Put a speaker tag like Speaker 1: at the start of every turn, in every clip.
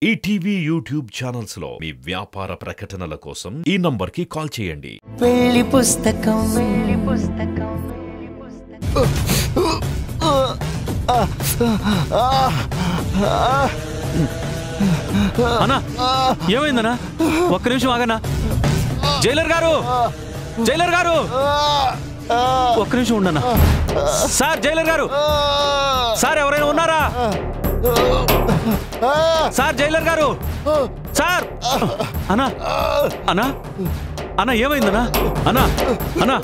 Speaker 1: ETV YouTube channels లో మీ వ్యాపార ప్రకటనల కోసం ఈ నంబర్కి కాల్ చేయండి.
Speaker 2: పెళ్లి పుస్తకం
Speaker 3: అన్నా ఏమైందన్నా? ఒక్క నిమిషం ఆగన్నా. జైలర్ గారు, జైలర్ గారు, ఒక్క నిమిషం ఉండన్నా. సార్, జైలర్ గారు, సార్ ఎవరైనా ఉన్నారా? సార్, జైలర్ గారు, సార్. అన్నా, అన్నా, అన్నా ఏమైందన్నా? అన్నా, అన్నా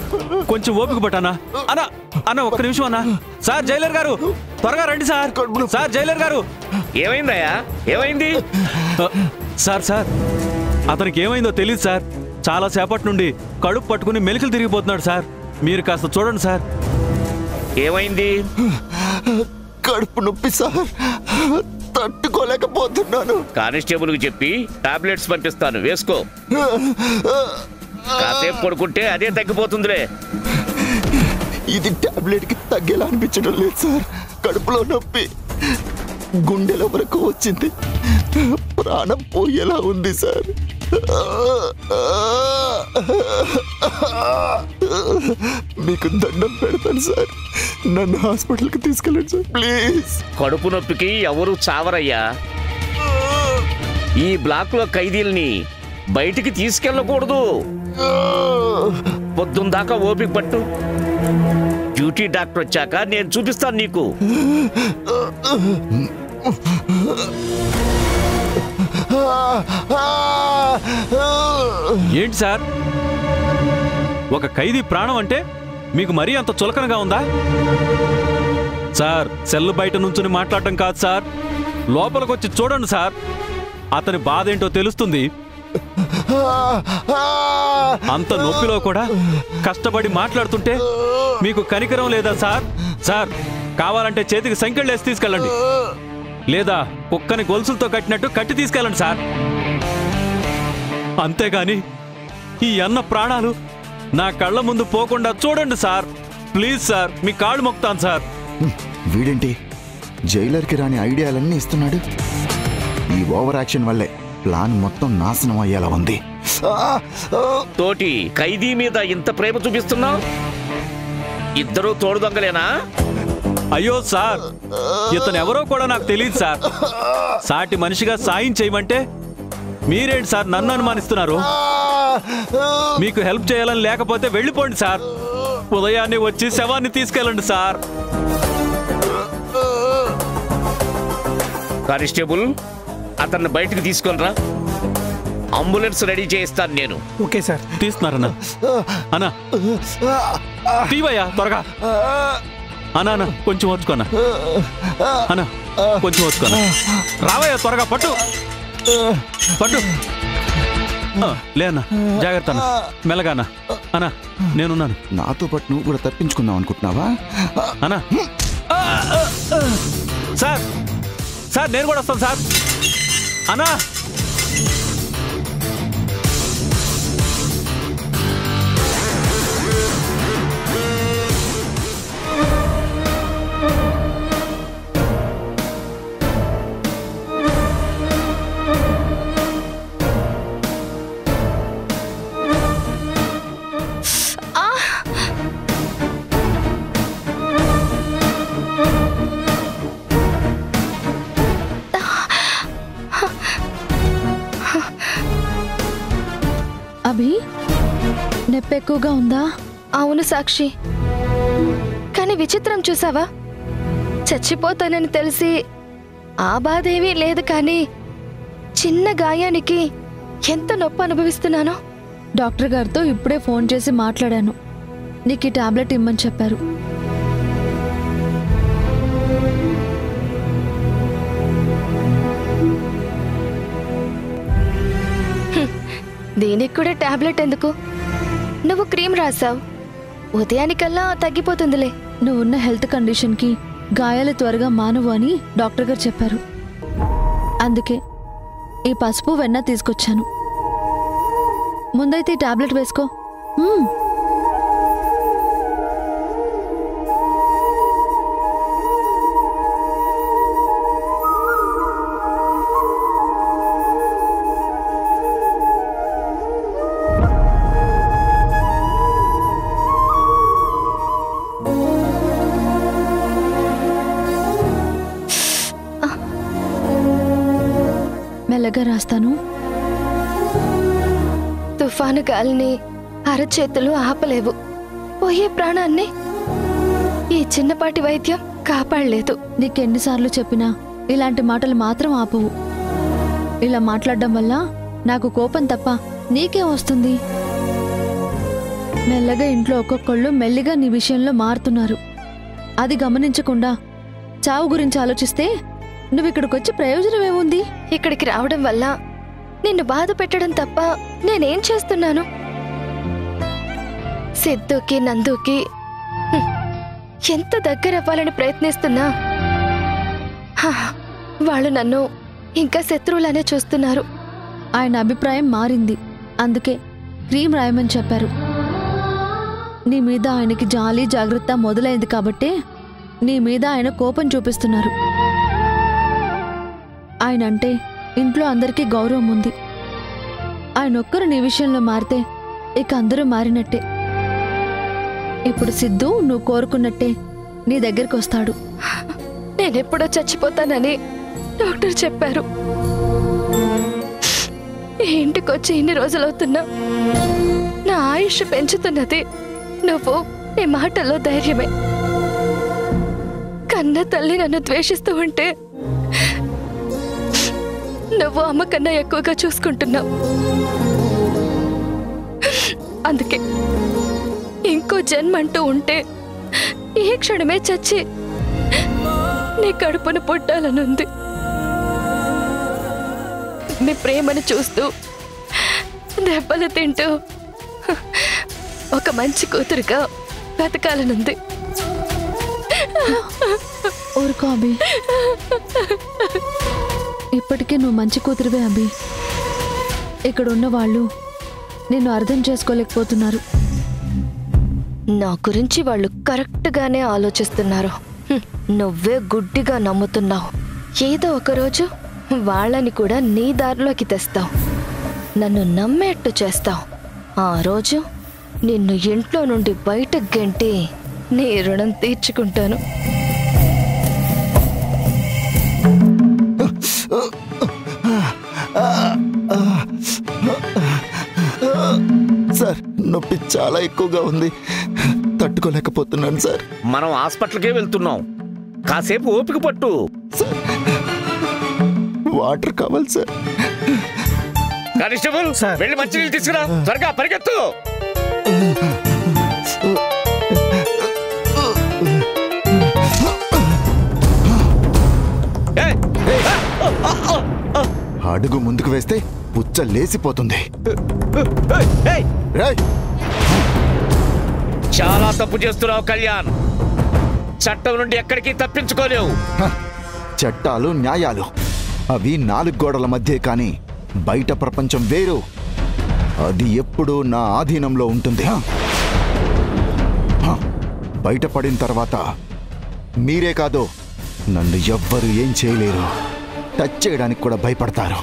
Speaker 3: కొంచెం ఓపిక పట్టన్నా. అన్నా, అన్నా ఒక్క నిమిషం అన్నా. సార్, జైలర్ గారు, త్వరగా రండి సార్. సార్, జైలర్ గారు.
Speaker 4: ఏమైందయ్యా? ఏమైంది?
Speaker 3: సార్, సార్ అతనికి ఏమైందో తెలియదు సార్. చాలా సేపటి నుండి కడుపు పట్టుకుని మెలికలు తిరిగిపోతున్నాడు సార్. మీరు కాస్త చూడండి సార్.
Speaker 4: ఏమైంది?
Speaker 5: కడుపు నొప్పి సార్, తట్టుకోలేకపోతున్నాను.
Speaker 4: కానిస్టేబుల్ కి చెప్పి టాబ్లెట్స్ పంపిస్తాను, వేసుకో. కాసేపు పడుకుంటే అదే తగ్గిపోతుందిలే.
Speaker 5: ఇది టాబ్లెట్ కి తగ్గేలా అనిపించడం లేదు సార్. కడుపులో నొప్పి గుండెల వరకు వచ్చింది. ప్రాణం పోయేలా ఉంది సార్. మీకు దండం పెడతాను సార్, నన్ను హాస్పిటల్కి తీసుకెళ్ళండి సార్ ప్లీజ్.
Speaker 4: కడుపు నొప్పికి ఎవరు చావరయ్యా. ఈ బ్లాక్ లో ఖైదీల్ని బయటికి తీసుకెళ్ళకూడదు. పొద్దుందాకా ఓపిక పట్టు. డ్యూటీ డాక్టర్ వచ్చాక నేను చూపిస్తాను నీకు.
Speaker 3: ఏంటి సార్, ఒక ఖైదీ ప్రాణం అంటే మీకు మరీ అంత చులకనగా ఉందా? సార్, సెల్ బయట నుంచుని మాట్లాడటం కాదు సార్, లోపలికి వచ్చి చూడండి సార్. అతని బాధ ఏంటో తెలుస్తుంది. అంత నొప్పిలో కూడా కష్టపడి మాట్లాడుతుంటే మీకు కనికరం లేదా సార్? సార్, కావాలంటే చేతికి సంకెళ్ళేసి తీసుకెళ్ళండి, లేదా కుక్కని గొలుసులతో కట్టినట్టు కట్టి తీసుకెళ్ళండి సార్. అంతేగాని ఈ అన్న ప్రాణాలు నా కళ్ళ ముందు పోకుండా చూడండి సార్. ప్లీజ్ సార్, మీ కాళ్ళు మొక్కుతాను సార్.
Speaker 5: వీడేంటి జైలర్కి రాని ఐడియాలన్నీ ఇస్తున్నాడు? ఈ ఓవర్ యాక్షన్ వల్లే ప్లాన్ మొత్తం నాశనం అయ్యేలా ఉంది.
Speaker 4: తోటి ఖైదీ మీద ఇంత ప్రేమ చూపిస్తున్నావు? ఇద్దరు తోడు దొంగలేనా?
Speaker 3: అయ్యో సార్, ఇతను ఎవరో కూడా నాకు తెలియదు సార్. సాటి మనిషిగా సాయం చేయమంటే మీరేంటి సార్ నన్ను అనుమానిస్తున్నారు? మీకు హెల్ప్ చేయాలని లేకపోతే వెళ్ళిపోండి సార్. ఉదయాన్నే వచ్చి శవాన్ని తీసుకెళ్ళండి సార్.
Speaker 4: కానిస్టేబుల్, అతన్ని బయటికి తీసుకొనిరా. అంబులెన్స్ రెడీ చేయిస్తాను నేను.
Speaker 3: Okay sir. తీస్తున్నారన్నా. అన్నా తీవయ్యా త్వరగా. అన్నా, అన్నా కొంచెం వచ్చుకోనా. అన్నా కొంచెం వచ్చుకోనా. రావయ్యా త్వరగా, పట్టు పట్టు. లే అన్నా, జాగ్రత్త అన్న, మెల్లగా అన్నా. అన్నా నేనున్నాను.
Speaker 5: నాతో పాటు నువ్వు కూడా తప్పించుకుందాం అనుకుంటున్నావా?
Speaker 3: అన్నా. సార్, సార్ నేను కూడా వస్తాను సార్. అన్నా.
Speaker 6: అభి, నొప్పి ఎక్కువగా ఉందా?
Speaker 7: అవును సాక్షి, కానీ విచిత్రం చూసావా? చచ్చిపోతానని తెలిసి ఆ బాధ ఏమీ లేదు, కానీ చిన్న గాయానికి ఎంత నొప్పి అనుభవిస్తున్నానో.
Speaker 6: డాక్టర్ గారితో ఇప్పుడే ఫోన్ చేసి మాట్లాడాను. నీకు ఈ టాబ్లెట్ ఇమ్మని చెప్పారు.
Speaker 7: దీనికి కూడా టాబ్లెట్ ఎందుకు? నువ్వు క్రీమ్ రాసావు, ఉదయానికల్లా తగ్గిపోతుందిలే.
Speaker 6: నువ్వున్న హెల్త్ కండిషన్కి గాయాలు త్వరగా మానవు అని డాక్టర్ గారు చెప్పారు. అందుకే ఈ పసుపు వెన్న తీసుకొచ్చాను. ముందైతే ఈ టాబ్లెట్ వేసుకో. మెల్లగా రాస్తాను.
Speaker 7: తుఫాను గాలిని అరచేతులు ఆపలేవు. పోయే ప్రాణాన్ని ఈ చిన్నపాటి వైద్యం కాపాడలేదు.
Speaker 6: నీకెన్నిసార్లు చెప్పినా ఇలాంటి మాటలు మాత్రం ఆపవు. ఇలా మాట్లాడడం వల్ల నాకు కోపం తప్ప నీకేం వస్తుంది? మెల్లగా ఇంట్లో ఒక్కొక్కళ్ళు మెల్లిగా నీ విషయంలో మారుతున్నారు. అది గమనించకుండా చావు గురించి ఆలోచిస్తే నువ్వు ఇక్కడికొచ్చి ప్రయోజనం ఏముంది?
Speaker 7: ఇక్కడికి రావడం వల్ల నిన్ను బాధ పెట్టడం తప్ప నేనేం చేస్తున్నాను? సిద్ధుకి నందుకి ఎంత దగ్గర అవ్వాలని ప్రయత్నిస్తున్నా వాళ్ళు నన్ను ఇంకా శత్రువులనే చూస్తున్నారు.
Speaker 6: ఆయన అభిప్రాయం మారింది. అందుకే క్రీమ్ రాయమని చెప్పారు. నీ మీద ఆయనకి జాలి జాగ్రత్త మొదలైంది కాబట్టే నీ మీద ఆయన కోపం చూపిస్తున్నారు. ఆయన అంటే ఇంట్లో అందరికీ గౌరవం ఉంది. ఆయన ఒక్కరు నీ విషయంలో మారితే ఇక అందరూ మారినట్టే. ఇప్పుడు సిద్ధు నువ్వు కోరుకున్నట్టే నీ దగ్గరికి వస్తాడు.
Speaker 7: నేనెప్పుడో చచ్చిపోతానని డాక్టర్ చెప్పారు. ఇంటికొచ్చి ఇన్ని రోజులవుతున్నా నా ఆయుష్ పెంచుతున్నది నువ్వు నీ మాటల్లో ధైర్యమే. కన్న తల్లి నన్ను ద్వేషిస్తూ ఉంటే నువ్వు అమ్మ కన్నా ఎక్కువగా చూసుకుంటున్నావు. అందుకే ఇంకో జన్మ అంటూ ఉంటే ఈ క్షణమే చచ్చి నీ కడుపును పుట్టాలనుంది. నీ ప్రేమను చూస్తూ దెబ్బలు తింటూ ఒక మంచి కూతురుగా బతకాలనుంది.
Speaker 6: ఊరుకో అభి. ఇప్పటికే నువ్వు మంచి కూతురువే అభి. ఇక్కడ ఉన్న వాళ్ళు నిన్ను అర్థం చేసుకోలేకపోతున్నారు.
Speaker 7: నా గురించి వాళ్ళు కరెక్ట్గానే ఆలోచిస్తున్నారు. నువ్వే గుడ్డిగా నమ్ముతున్నావు. ఏదో ఒకరోజు వాళ్ళని కూడా నీ దారిలోకి తెస్తావు. నన్ను నమ్మేట్టు చేస్తావు. ఆ రోజు నిన్ను ఇంట్లో నుండి బయటకు గెంటి నీ రుణం తీర్చుకుంటాను.
Speaker 5: సార్ నొప్పి చాలా ఎక్కువగా ఉంది, తట్టుకోలేకపోతున్నాను సార్.
Speaker 4: మనం హాస్పిటల్కే వెళ్తున్నాం, కాసేపు ఓపిక పట్టు.
Speaker 5: సార్ వాటర్ కావాలి సార్.
Speaker 4: కానిస్టేబుల్ వెళ్ళి మంచినీళ్ళు తీసుకురా, త్వరగా పరిగెత్తు.
Speaker 5: అడుగు ముందుకు వేస్తే పుచ్చ లేసిపోతుంది.
Speaker 4: చాలా తప్పు చేస్తున్నావు కళ్యాణ్. చట్టం నుండి ఎక్కడికి తప్పించుకోలేవు.
Speaker 5: చట్టాలు న్యాయాలు అవి 4 గోడల మధ్య, కానీ బయట ప్రపంచం వేరు. అది ఎప్పుడూ నా ఆధీనంలో ఉంటుంది. బయటపడిన తర్వాత మీరే కాదు, నన్ను ఎవ్వరు ఏం చేయలేరు. టచ్ చేయడానికి కూడా భయపడతారు.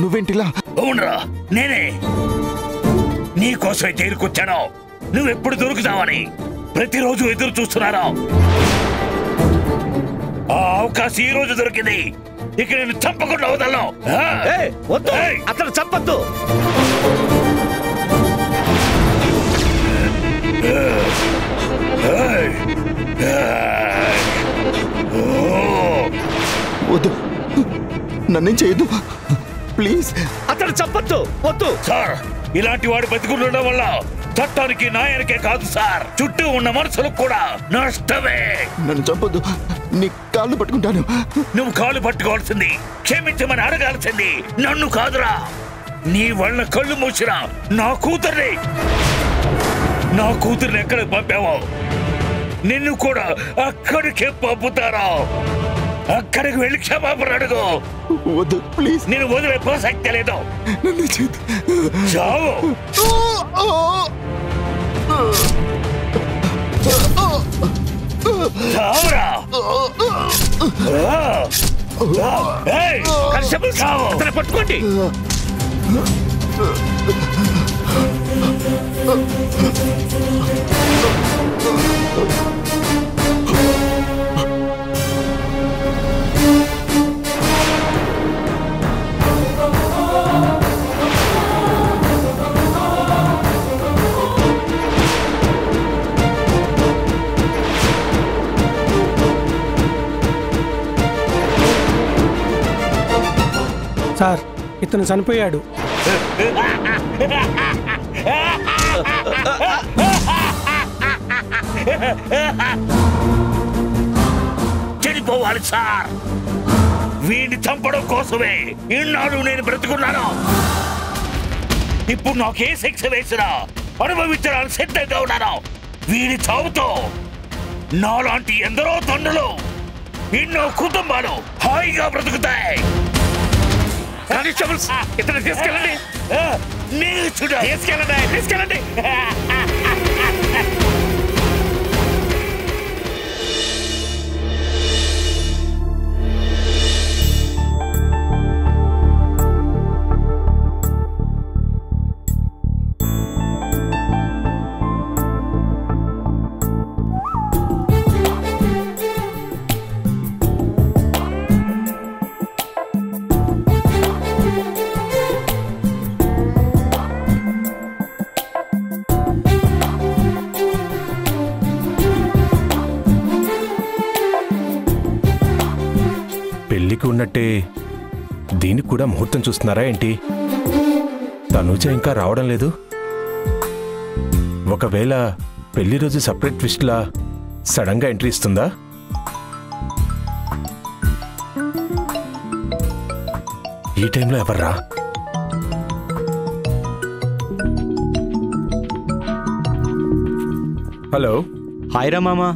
Speaker 5: నువ్వేంటిలా?
Speaker 8: అవునరా, నేనే నీకోసమే జైలుకొచ్చాను. నువ్వెప్పుడు దొరుకుతావని ప్రతిరోజు ఎదురు చూస్తున్నారా? ఆ అవకాశం ఈ రోజు దొరికింది. ఇక నేను చంపకుండా వదలను.
Speaker 4: వద్దు, అతను చంపద్దు.
Speaker 5: వద్దు, నన్నేం చేయొద్దు ప్లీజ్.
Speaker 4: అతను చంపద్దు, వద్దు.
Speaker 8: సార్, ఇలాంటి వాడి బతికుండడం వల్ల చట్టానికి న్యాయానికే కాదు సార్, చుట్టూ ఉన్న మనుషులకు కూడా నష్టమే.
Speaker 5: నన్ను చంపొద్దు, నీ కాళ్ళు పట్టుకుంటాను.
Speaker 8: నువ్వు కాళ్ళు పట్టుకోవాల్సింది, క్షమించమని అడగాల్సింది నన్ను కాదురా. నీ వల్ల కళ్ళు మూసిరా నా కూతుర్ని ఎక్కడికి పంపావో నిన్ను కూడా అక్కడికే పంపుతారా? అక్కడికి వెళ్ళి క్షమాపణ అడుగు.
Speaker 5: వద్దు ప్లీజ్,
Speaker 8: నేను వదిలే ప్రసక్తి లేదు.
Speaker 5: నన్ను
Speaker 8: చావు. చావురా.
Speaker 4: పట్టుకోండి.
Speaker 9: సార్, ఇతను చనిపోయాడు.
Speaker 8: చనిపోవాలి సార్. వీడిని చంపడం కోసమే ఇన్నాడు నేను బ్రతుకున్నాను. ఇప్పుడు నాకే శిక్ష వేసినా అనుభవించడానికి సిద్ధంగా ఉన్నాను. వీడి చావుతో నాలాంటి ఎందరో తండ్రులు, ఎన్నో కుటుంబాలు హాయిగా బ్రతుకుతాయి.
Speaker 4: ఇతను తీసుకెళ్ళండి. తీసుకెళ్ళండి.
Speaker 10: పెళ్లికి ఉన్నట్టే దీనికి కూడా ముహూర్తం చూస్తున్నారా ఏంటి? తనూజ ఇంకా రావడం లేదు. ఒకవేళ పెళ్లి రోజు సపరేట్ ట్విస్ట్లా సడన్గా ఎంట్రీ ఇస్తుందా? ఈ టైంలో ఎవర్రా? హలో.
Speaker 3: హాయ్ రా మామా.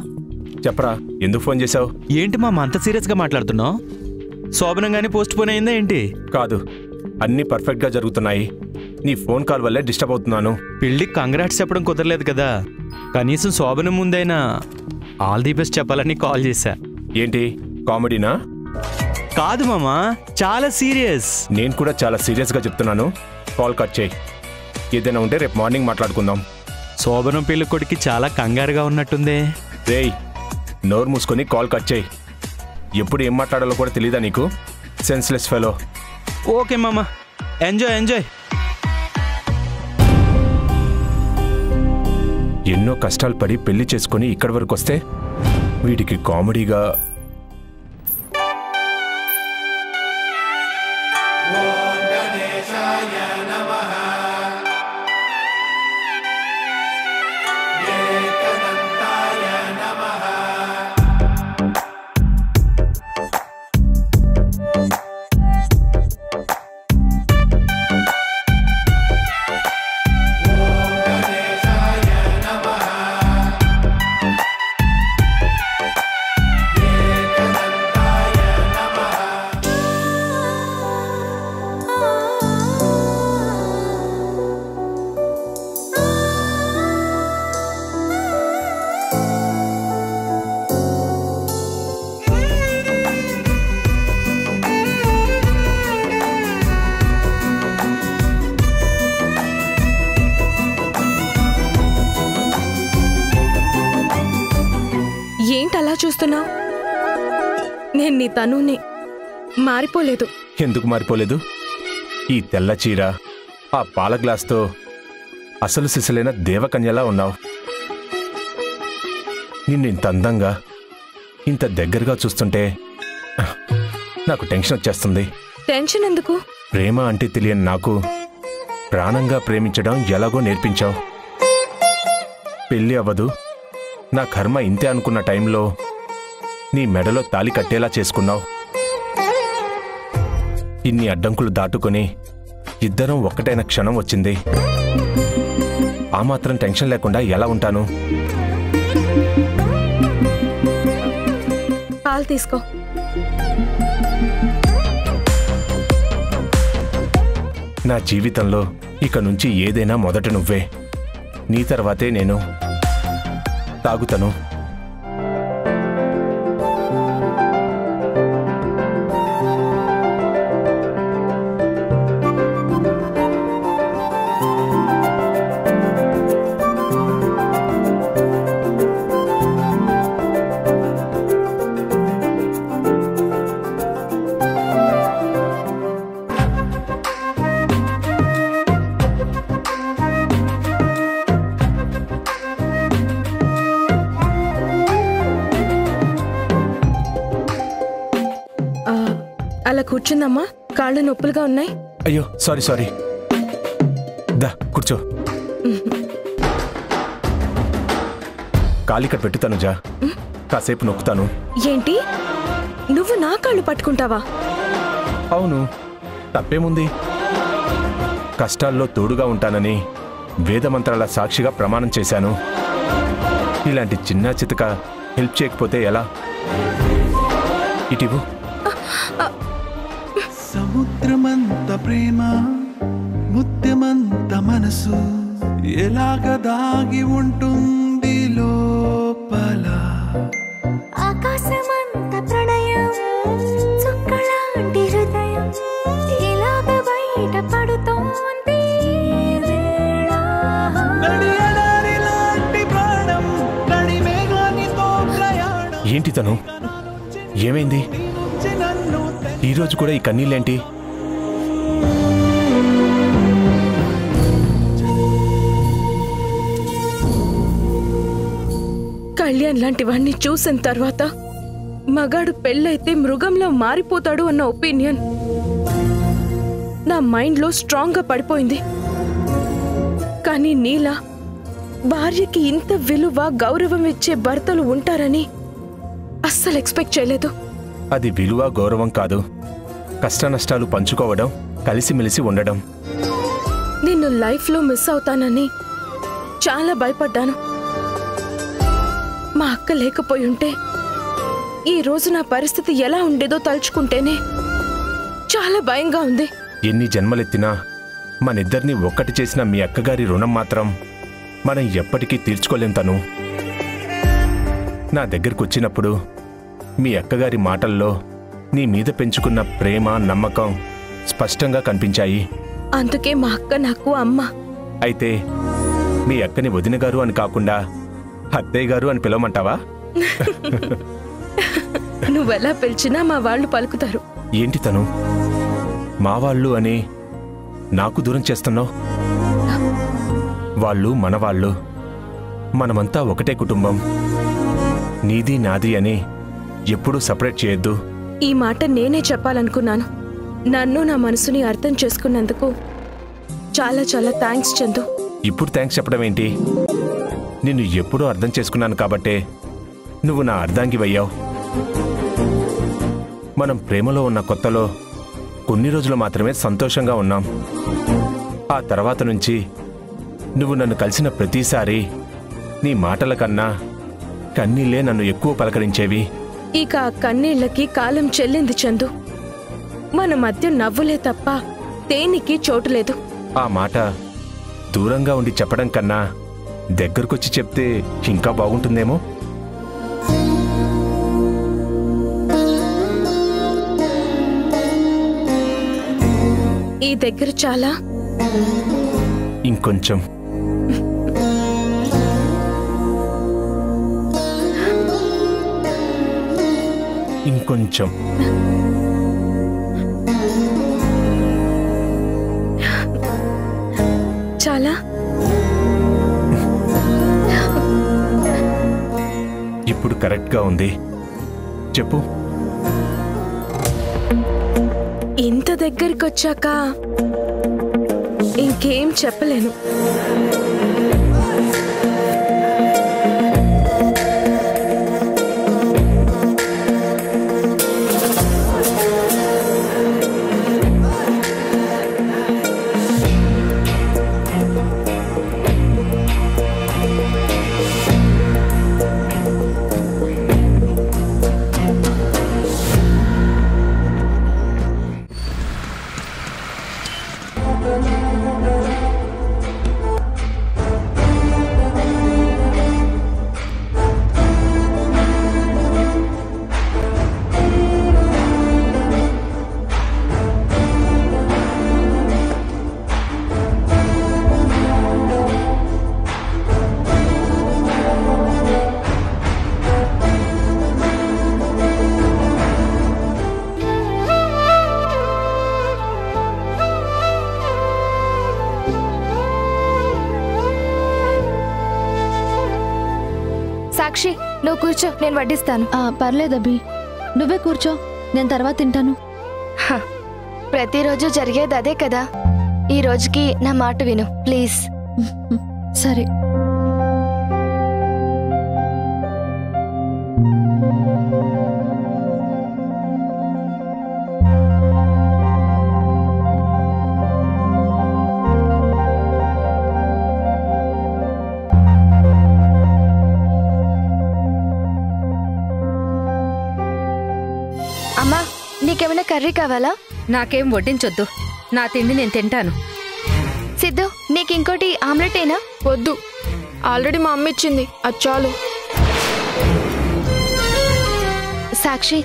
Speaker 10: చెప్పరా, ఎందుకు ఫోన్ చేశావు?
Speaker 3: ఏంటి మామ అంత సీరియస్గా మాట్లాడుతున్నావు? శోభనంగానే పోస్ట్ పోన్ అయిందా ఏంటి?
Speaker 10: కాదు, అన్నీ పర్ఫెక్ట్గా జరుగుతున్నాయి. నీ ఫోన్ కాల్ వల్లే డిస్టర్బ్ అవుతున్నాను.
Speaker 3: పెళ్ళికి కంగ్రాట్స్ చెప్పడం కుదరలేదు కదా, కనీసం శోభనం ముందైనా ఆల్ ది బెస్ట్ చెప్పాలని కాల్ చేశా.
Speaker 10: ఏంటి కామెడీనా?
Speaker 3: కాదు మామా, చాలా సీరియస్.
Speaker 10: నేను కూడా చాలా సీరియస్గా చెప్తున్నాను. కాల్ కట్ చేయి. ఏదైనా ఉంటే రేపు మార్నింగ్ మాట్లాడుకుందాం.
Speaker 3: శోభనం పెళ్లి కొడుకు చాలా కంగారుగా ఉన్నట్టుందే.
Speaker 10: రేయ్, నోరు మూసుకొని కాల్ కట్ చేయి. ఎప్పుడు ఏం మాట్లాడాలో కూడా తెలీదా నీకు? Senseless fellow.
Speaker 3: ఓకే మామా, ఎంజాయ్.
Speaker 10: ఎన్నో కష్టాలు పడి పెళ్లి చేసుకుని ఇక్కడి వరకు వస్తే వీడికి కామెడీగా
Speaker 11: ఏంటలా చూస్తున్నావు? నేను నీ తనుని మారిపోలేదు.
Speaker 10: ఎందుకు మారిపోలేదు? ఈ తెల్ల చీర, ఆ పాల గ్లాస్తో అసలు సిసలైన దేవకన్యలా ఉన్నావు. నిన్ను ఇంత అందంగా, ఇంత దగ్గరగా చూస్తుంటే నాకు టెన్షన్ వచ్చేస్తుంది.
Speaker 11: టెన్షన్ ఎందుకు?
Speaker 10: ప్రేమ అంటే తెలియని నాకు ప్రాణంగా ప్రేమించడం ఎలాగో నేర్పించావు. పెళ్ళి అవ్వదు, నా కర్మ ఇంతే అనుకున్న టైంలో నీ మెడలో తాళి కట్టేలా చేసుకున్నావు. ఇన్ని అడ్డంకులు దాటుకొని ఇద్దరం ఒక్కటైన క్షణం వచ్చింది. ఆ మాత్రం టెన్షన్ లేకుండా ఎలా ఉంటాను?
Speaker 11: పాలు తీసుకో.
Speaker 10: నా జీవితంలో ఇక నుంచి ఏదైనా మొదట నువ్వే, నీ తర్వాతే నేను. తాగుతాను.
Speaker 11: అలా కూర్చుందమ్మా, కాళ్ళు నొప్పులుగా ఉన్నాయి.
Speaker 10: అయ్యో సారీ. దా కూర్చో. కాలికట్ పెట్టు తనుజా, కాసేపు నొక్కుతాను.
Speaker 11: ఏంటి, నువ్వు నా కాళ్ళు పట్టుకుంటావా?
Speaker 10: అవును, తప్పేముంది. కష్టాల్లో తోడుగా ఉంటానని వేదమంత్రాల సాక్షిగా ప్రమాణం చేశాను. ఇలాంటి చిన్న చితక హెల్ప్ చేయకపోతే ఎలా? ఇటివు.
Speaker 12: సముద్రమంత ప్రేమ, ముత్యమంత మనసు, ఎలాగ దాగి ఉంటుంది లోపల.
Speaker 13: ఆకాశమంత ప్రణయం, చుక్కలాంటి హృదయం, ఇలాగ బయట పడుతోంది వేళ.
Speaker 12: నడియలాంటి ప్రాణం, నడిమేఘానితో ప్రయాణం.
Speaker 10: ఏంటి తను? ఏమైంది? ఈరోజు కూడా ఈ కన్నీళ్ళేంటి?
Speaker 11: కళ్యాణ్ లాంటి వాణ్ణి చూసిన తర్వాత మగాడు పెళ్ళైతే మృగంలో మారిపోతాడు అన్న ఒపీనియన్ నా మైండ్లో స్ట్రాంగ్గా పడిపోయింది. కానీ నీలా భార్యకి ఇంత విలువ, గౌరవం ఇచ్చే భర్తలు ఉంటారని అస్సలు ఎక్స్పెక్ట్ చేయలేదు.
Speaker 10: అది విలువ, గౌరవం కాదు, కష్ట నష్టాలు పంచుకోవడం, కలిసిమెలిసి ఉండడం.
Speaker 11: నిన్ను లైఫ్లో మిస్ అవుతానని చాలా భయపడ్డాను. మా అక్క లేకపోయి ఉంటే ఈ రోజు నా పరిస్థితి ఎలా ఉండేదో తలుచుకుంటేనే చాలా భయంగా ఉంది.
Speaker 10: ఎన్ని జన్మలెత్తినా మనిద్దరిని ఒక్కటి చేసిన మీ అక్కగారి రుణం మాత్రం మనం ఎప్పటికీ తీర్చుకోలేం. తను నా దగ్గరకు వచ్చినప్పుడు మీ అక్కగారి మాటల్లో నీ మీద పెంచుకున్న ప్రేమ, నమ్మకం స్పష్టంగా కనిపించాయి.
Speaker 11: అందుకే మా అక్క నాకు అమ్మ.
Speaker 10: అయితే మీ అక్కని వదిన గారు అని కాకుండా అత్తయ్య గారు అని పిలవమంటావా?
Speaker 11: నువ్వెలా పిలిచినా మా వాళ్ళు పలుకుతారు.
Speaker 10: ఏంటి తను మా వాళ్ళు అని నాకు దూరం చేస్తున్నావు? వాళ్ళు మనవాళ్ళు, మనమంతా ఒకటే కుటుంబం. నీది నాది అని ఎప్పుడూ సపరేట్ చేయొద్దు.
Speaker 11: ఈ మాట నేనే చెప్పాలనుకున్నాను. నన్ను, నా మనసుని అర్థం చేసుకున్నందుకు చాలా చాలా థ్యాంక్స్ చందు.
Speaker 10: ఇప్పుడు థ్యాంక్స్ చెప్పడం ఏంటి? నిన్ను ఎప్పుడూ అర్థం చేసుకున్నాను కాబట్టే నువ్వు నా అర్ధాంగివయ్యావు. మనం ప్రేమలో ఉన్న కొత్తలో కొన్ని రోజులు మాత్రమే సంతోషంగా ఉన్నాం. ఆ తర్వాత నుంచి నువ్వు నన్ను కలిసిన ప్రతిసారి నీ మాటల కన్నా కన్నీళ్లే నన్ను ఎక్కువ పలకరించేవి.
Speaker 11: ఇక ఆ కన్నీళ్లకి కాలం చెల్లింది చందు. మన మధ్య నవ్వులే తప్ప దేనికి చోటు లేదు.
Speaker 10: ఆ మాట దూరంగా ఉండి చెప్పడం కన్నా దగ్గరకొచ్చి చెప్తే ఇంకా బాగుంటుందేమో.
Speaker 11: ఈ దగ్గర చాలా,
Speaker 10: ఇంకొంచెం. ఇంకొంచెం.
Speaker 11: చాలా.
Speaker 10: ఇప్పుడు కరెక్ట్గా ఉంది. చెప్పు.
Speaker 11: ఇంత దగ్గరికి వచ్చాక ఇంకేం చెప్పలేను.
Speaker 7: సాక్షి నువ్వు కూర్చో, నేను వడ్డిస్తాను.
Speaker 6: పర్లేదు అభి, నువ్వే కూర్చో, నేను తర్వాత తింటాను.
Speaker 7: ప్రతిరోజు జరిగేది అదే కదా, ఈ రోజుకి నా మాట విను ప్లీజ్.
Speaker 6: సరే.
Speaker 7: అమ్మా, నీకేమైనా కర్రీ కావాలా?
Speaker 14: నాకేం వడ్డించొద్దు, నా తిండి నేను తింటాను.
Speaker 7: సిద్ధు, నీకు ఇంకోటి ఆమ్లెటేనా?
Speaker 11: వద్దు, ఆల్రెడీ మా అమ్మ ఇచ్చింది, అది చాలు.
Speaker 7: సాక్షి,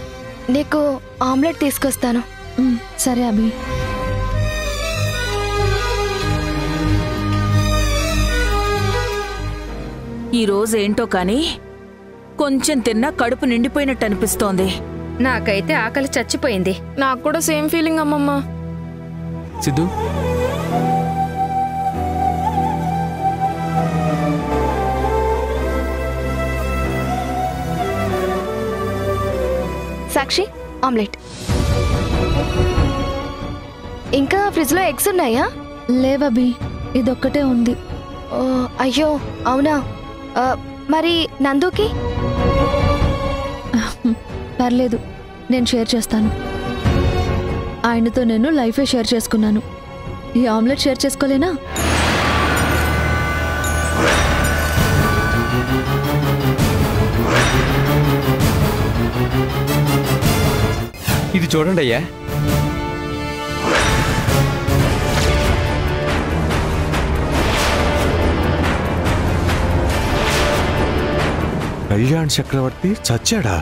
Speaker 7: నీకు ఆమ్లెట్ తీసుకొస్తాను.
Speaker 6: సరే అభి.
Speaker 14: ఈ రోజు ఏంటో కానీ కొంచెం తిన్నా కడుపు నిండిపోయినట్టు అనిపిస్తోంది. నాకైతే ఆకలి చచ్చిపోయింది.
Speaker 11: నాకు కూడా సేమ్ ఫీలింగ్ అమ్మమ్మ.
Speaker 3: సిద్ధు,
Speaker 7: సాక్షి, ఆమ్లెట్. ఇంకా ఫ్రిడ్జ్ లో ఎగ్స్ ఉన్నాయా?
Speaker 6: లేవబి, ఇదొక్కటే ఉంది.
Speaker 7: అయ్యో అవునా? మరి నందుకి?
Speaker 6: పర్లేదు, నేను షేర్ చేస్తాను. ఆయనతో నేను లైఫే షేర్ చేసుకున్నాను, ఈ ఆమ్లెట్ షేర్ చేసుకోలేనా?
Speaker 15: ఇది చూడండి అయ్యా.
Speaker 16: కళ్యాణ్ చక్రవర్తి చచ్చాడా?